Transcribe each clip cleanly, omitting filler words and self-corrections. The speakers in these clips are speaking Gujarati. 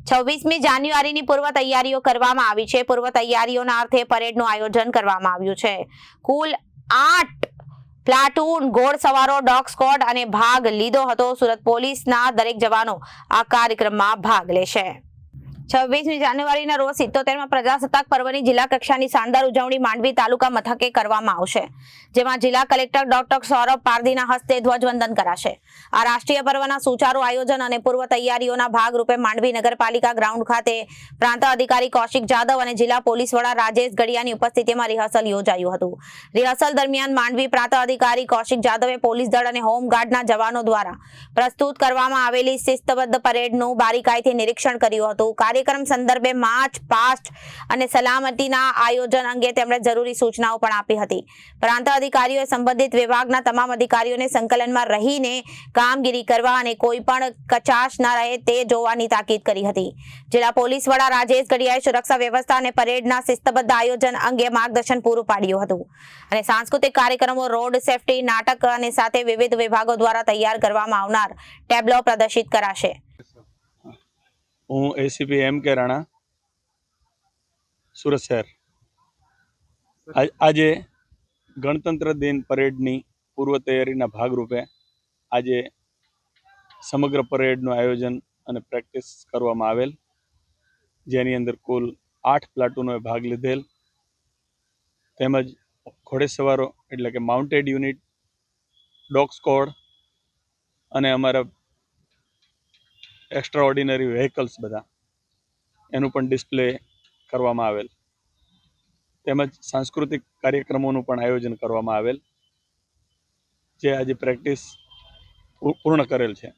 26મી જાન્યુઆરીની પૂર્વ તૈયારીઓ કરવામાં આવી છે। પૂર્વ તૈયારીઓના અર્થે પરેડનું આયોજન કરવામાં આવ્યું છે। કુલ 8 પ્લાટૂન ઘોડસવારો ડોગ સ્ક્વોડ અને ભાગ લીધો હતો। સુરત પોલીસના દરેક જવાનો આ કાર્યક્રમમાં ભાગ લેશે। 26મી જાન્યુઆરીના રોજ 77મા પ્રજાસત્તાક પર્વની જિલ્લા કક્ષાની શાનદાર ઉજવણી માંડવી તાલુકા મથકે કરવામાં આવશે, જેમાં જિલ્લા કલેક્ટર ડોક્ટર સૌરભ પારધીના હસ્તે ધ્વજવંદન કરાશે। આ રાષ્ટ્રીય પર્વના સુચારુ આયોજન અને પૂર્વ તૈયારીઓના ભાગરૂપે માંડવી નગરપાલિકા ગ્રાઉન્ડ ખાતે પ્રાંત અધિકારી કૌશિક જાદવ અને જિલ્લા પોલીસ વડા રાજેશ ગડિયાની ઉપસ્થિતિમાં રિહર્સલ યોજાયું હતું। રિહર્સલ દરમિયાન માંડવી પ્રાંત અધિકારી કૌશિક જાદવે પોલીસ દળ અને હોમગાર્ડના જવાનો દ્વારા પ્રસ્તુત કરવામાં આવેલી શિસ્તબદ્ધ પરેડનું બારીકાઈથી નિરીક્ષણ કર્યું હતું। કાર્યક્રમ સંદર્ભે માર્ચ પાસ્ટ અને સલામતીના આયોજન અંગે તેમણે જરૂરી સૂચનાઓ પણ આપી હતી। પ્રાંત અધિકારીઓએ સંબંધિત વિભાગના તમામ અધિકારીઓને સંકલનમાં રહીને કામગીરી કરવા અને કોઈ પણ કચાશ ન રહે તે જોવાની તાકીદ કરી હતી। જિલ્લા પોલીસ વડા રાજેશ ગડિયાએ સુરક્ષા વ્યવસ્થા અને પરેડના શિસ્તબદ્ધ આયોજન અંગે માર્ગદર્શન પૂરું પાડ્યું હતું અને સાંસ્કૃતિક કાર્યક્રમો, રોડ સેફટી નાટક અને સાથે વિવિધ વિભાગો દ્વારા તૈયાર કરવામાં આવનાર ટેબ્લો પ્રદર્શિત કરાશે। હું એસીપી એમ.કે. રાણા, સુરત શહેર। આજે ગણતંત્ર દિન પરેડની પૂર્વ તૈયારીના ભાગરૂપે આજે સમગ્ર પરેડનું આયોજન અને પ્રેક્ટિસ કરવામાં આવેલ, જેની અંદર કુલ 8 પ્લાટૂનોએ ભાગ લીધેલ, તેમજ ઘોડેસવારો એટલે કે માઉન્ટેડ યુનિટ, ડોગ સ્ક્વોડ અને અમારા એક્સ્ટ્રા ઓર્ડિનરી વ્હીકલ્સ બધા એનું પણ ડિસ્પ્લે કરવામાં આવેલ, તેમજ સાંસ્કૃતિક કાર્યક્રમોનું પણ આયોજન કરવામાં આવેલ, જે આજે પ્રેક્ટિસ પૂર્ણ કરેલ છે।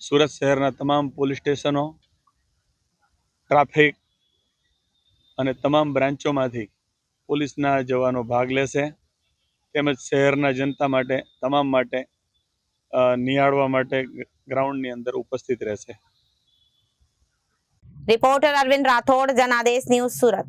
સુરત શહેરના તમામ પોલીસ સ્ટેશનો, ટ્રાફિક અને તમામ બ્રાન્ચોમાંથી પોલીસના જવાનો ભાગ લેશે, તેમજ શહેરના જનતા માટે તમામ માટે નિહાળવા માટે ગ્રાઉન્ડની અંદર ઉપસ્થિત રહેશે। Reporter Arvind Rathod, Janadesh news, Surat.